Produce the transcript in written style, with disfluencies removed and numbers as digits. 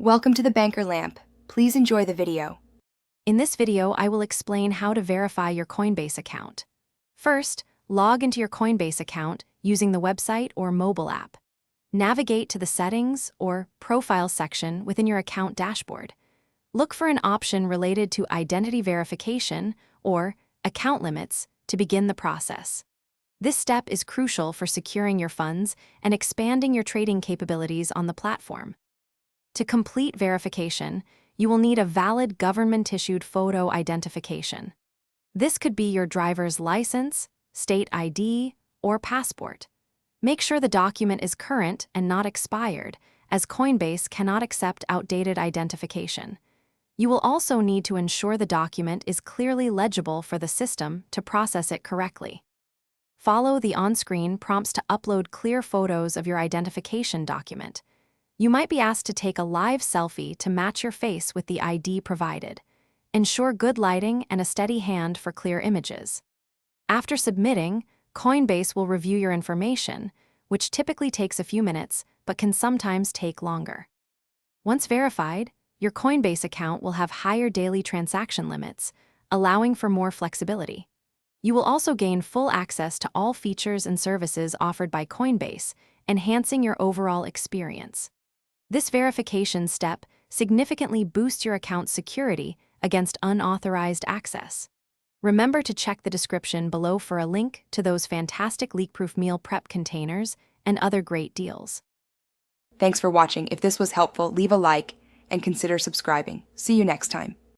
Welcome to the Banker Lamp. Please enjoy the video. In this video, I will explain how to verify your Coinbase account. First, log into your Coinbase account using the website or mobile app. Navigate to the Settings or Profile section within your account dashboard. Look for an option related to identity verification or account limits to begin the process. This step is crucial for securing your funds and expanding your trading capabilities on the platform. To complete verification, you will need a valid government-issued photo identification. This could be your driver's license, state ID, or passport. Make sure the document is current and not expired, as Coinbase cannot accept outdated identification. You will also need to ensure the document is clearly legible for the system to process it correctly. Follow the on-screen prompts to upload clear photos of your identification document. You might be asked to take a live selfie to match your face with the ID provided. Ensure good lighting and a steady hand for clear images. After submitting, Coinbase will review your information, which typically takes a few minutes but can sometimes take longer. Once verified, your Coinbase account will have higher daily transaction limits, allowing for more flexibility. You will also gain full access to all features and services offered by Coinbase, enhancing your overall experience. This verification step significantly boosts your account's security against unauthorized access. Remember to check the description below for a link to those fantastic leak-proof meal prep containers and other great deals. Thanks for watching. If this was helpful, leave a like and consider subscribing. See you next time.